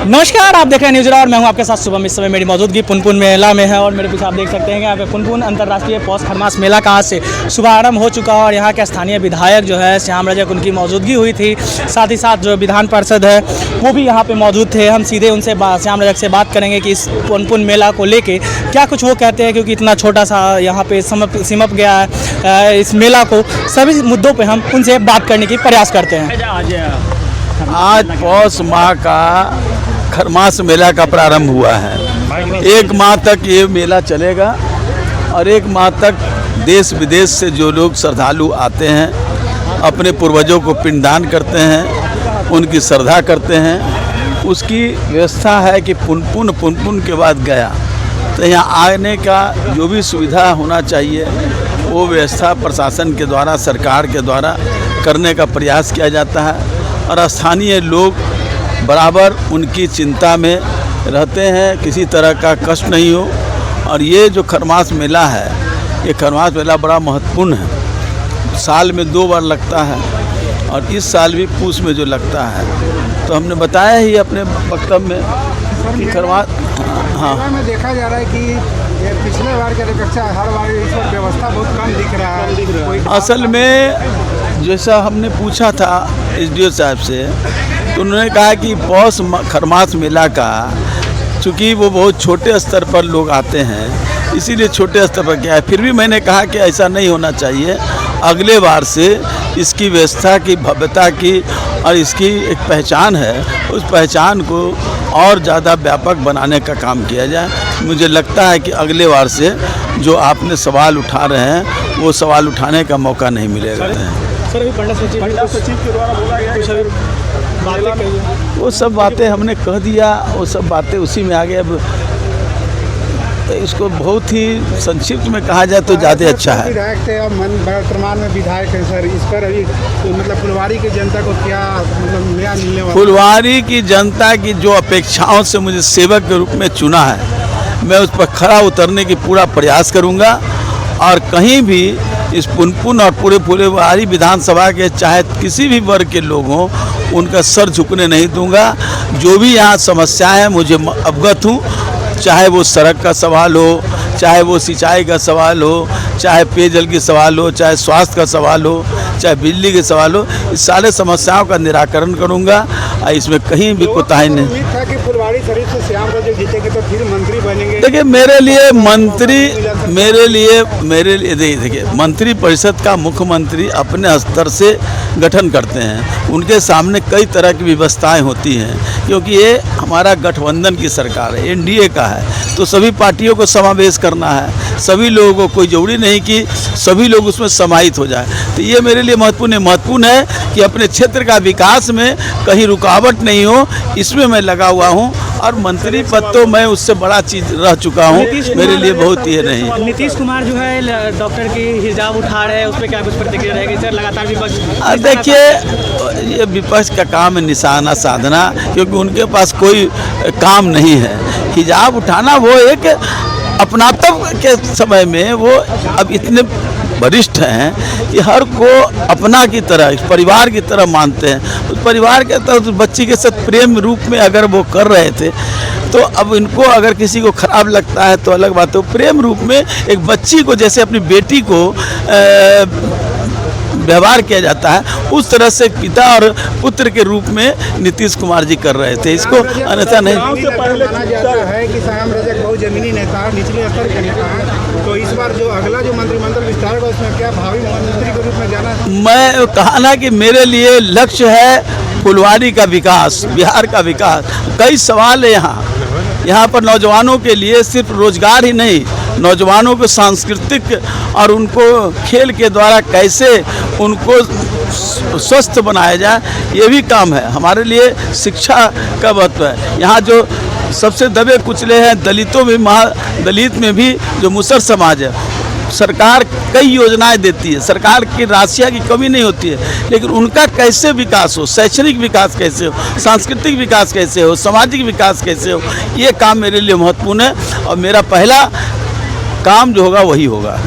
नमस्कार, आप देख रहे हैं न्यूज़ और मैं हूं आपके साथ शुभम। इस समय मेरी मौजूदगी पुनपुन मेला में है और मेरे पीछे आप देख सकते हैं कि यहाँ पे पुनपुन अंतर्राष्ट्रीय पौष खरमास मेला का आज से शुभारंभ हो चुका है और यहाँ के स्थानीय विधायक जो है श्याम रजक, उनकी मौजूदगी हुई थी। साथ ही साथ जो विधान पार्षद है वो भी यहाँ पे मौजूद थे। हम सीधे उनसे श्याम रजक से बात करेंगे कि इस पुनपुन मेला को लेके क्या कुछ वो कहते हैं, क्योंकि इतना छोटा सा यहाँ पे सिमप गया है इस मेला को। सभी मुद्दों पर हम उनसे बात करने की प्रयास करते हैं। आज पौष माह का खरमास मेला का प्रारंभ हुआ है। 1 माह तक ये मेला चलेगा और 1 माह तक देश विदेश से जो लोग श्रद्धालु आते हैं, अपने पूर्वजों को पिंडदान करते हैं, उनकी श्रद्धा करते हैं, उसकी व्यवस्था है कि पुनपुन के बाद गया। तो यहाँ आने का जो भी सुविधा होना चाहिए वो व्यवस्था प्रशासन के द्वारा, सरकार के द्वारा करने का प्रयास किया जाता है और स्थानीय लोग बराबर उनकी चिंता में रहते हैं, किसी तरह का कष्ट नहीं हो। और ये जो खरमास मेला है, ये खरमास मेला बड़ा महत्वपूर्ण है। साल में 2 बार लगता है और इस साल भी पूस में जो लगता है। तो हमने बताया ही अपने वक्तव्य में कि खरमास में देखा जा रहा है कि ये पिछले बार के अपेक्षा हर बार इस बार व्यवस्था बहुत कम दिख रहा है। असल में जैसा हमने पूछा था SDO साहब से, तो उन्होंने कहा कि पौष खरमास मेला का चूँकि वो बहुत छोटे स्तर पर लोग आते हैं, इसीलिए छोटे स्तर पर क्या है। फिर भी मैंने कहा कि ऐसा नहीं होना चाहिए। अगले बार से इसकी व्यवस्था की, भव्यता की और इसकी एक पहचान है, उस पहचान को और ज़्यादा व्यापक बनाने का काम किया जाए। मुझे लगता है कि अगले बार से जो आपने सवाल उठा रहे हैं वो सवाल उठाने का मौका नहीं मिलेगा। सर, अभी पंडित सचिव के द्वारा बोला गया वो सब बातें हमने कह दिया, वो सब बातें उसी में आ गए। अब इसको बहुत ही संक्षिप्त में कहा जाए तो ज़्यादा अच्छा है। विधायक थे और वर्तमान में विधायक हैं सर, इस पर अभी तो मतलब फुलवारी की जनता को क्या मतलब नया मिलने वाला? फुलवारी की जनता की जो अपेक्षाओं से मुझे सेवक के रूप में चुना है, मैं उस पर खरा उतरने की पूरा प्रयास करूँगा और कहीं भी इस पुनपुन और पूरे फुलवारी विधानसभा के चाहे किसी भी वर्ग के लोग हों, उनका सर झुकने नहीं दूंगा। जो भी यहाँ समस्याएं हैं मुझे अवगत हूँ, चाहे वो सड़क का सवाल हो, चाहे वो सिंचाई का सवाल हो, चाहे पेयजल की सवाल हो, चाहे स्वास्थ्य का सवाल हो, चाहे बिजली के सवाल हो, इस सारे समस्याओं का निराकरण करूंगा और इसमें कहीं भी कोताही नहीं। उम्मीद था कि फुलवारी शरीफ से श्याम रजक जीतेंगे तो फिर मंत्री बनेंगे। देखिए देखिए मंत्री परिषद का मुख्यमंत्री अपने स्तर से गठन करते हैं। उनके सामने कई तरह की व्यवस्थाएं होती हैं, क्योंकि ये हमारा गठबंधन की सरकार है, NDA का है, तो सभी पार्टियों को समावेश करना है। सभी लोगों को, कोई जरूरी नहीं कि सभी लोग उसमें समाहित हो जाए। तो ये मेरे लिए महत्वपूर्ण है कि अपने क्षेत्र का विकास में कहीं रुकावट नहीं हो, इसमें मैं लगा हुआ हूँ। और मंत्री पद तो मैं उससे बड़ा चीज़ रह चुका हूँ, मेरे लिए बहुत ये नहीं। नीतीश कुमार जो है डॉक्टर की हिजाब उठा रहे हैं, उस पर क्या कुछ प्रतिक्रिया रहेगी सर? लगातार विपक्ष, देखिए ये विपक्ष का काम है निशाना साधना, क्योंकि उनके पास कोई काम नहीं है। हिजाब उठाना वो एक अपनातव के समय में वो अब इतने वरिष्ठ हैं कि हर को अपना की तरह, परिवार की तरह मानते हैं। उस परिवार के तरह उस बच्ची के साथ प्रेम रूप में अगर वो कर रहे थे, तो अब इनको अगर किसी को खराब लगता है तो अलग बात है। प्रेम रूप में एक बच्ची को जैसे अपनी बेटी को व्यवहार किया जाता है, उस तरह से पिता और पुत्र के रूप में नीतीश कुमार जी कर रहे थे। इसको अन्यथा नहीं। माना जाता है कि श्याम रजक बहुत जमीनी नेता है, निचले स्तर के नेता है, तो इस बार जो अगला जो मंत्रिमंडल विस्तार होगा उसमें क्या भावी मंत्री के रूप में जाना है? मैं कहा ना कि मेरे लिए लक्ष्य है फुलवारी का विकास, बिहार का विकास। कई सवाल है यहाँ पर नौजवानों के लिए सिर्फ रोजगार ही नहीं, नौजवानों को सांस्कृतिक और उनको खेल के द्वारा कैसे उनको स्वस्थ बनाया जाए, ये भी काम है। हमारे लिए शिक्षा का महत्व है। यहाँ जो सबसे दबे कुचले हैं, दलितों में, महादलित में भी जो मुसर समाज है, सरकार कई योजनाएं देती है, सरकार की राशियाँ की कमी नहीं होती है, लेकिन उनका कैसे विकास हो, शैक्षणिक विकास कैसे हो, सांस्कृतिक विकास कैसे हो, सामाजिक विकास कैसे हो, ये काम मेरे लिए महत्वपूर्ण है और मेरा पहला काम जो होगा वही होगा।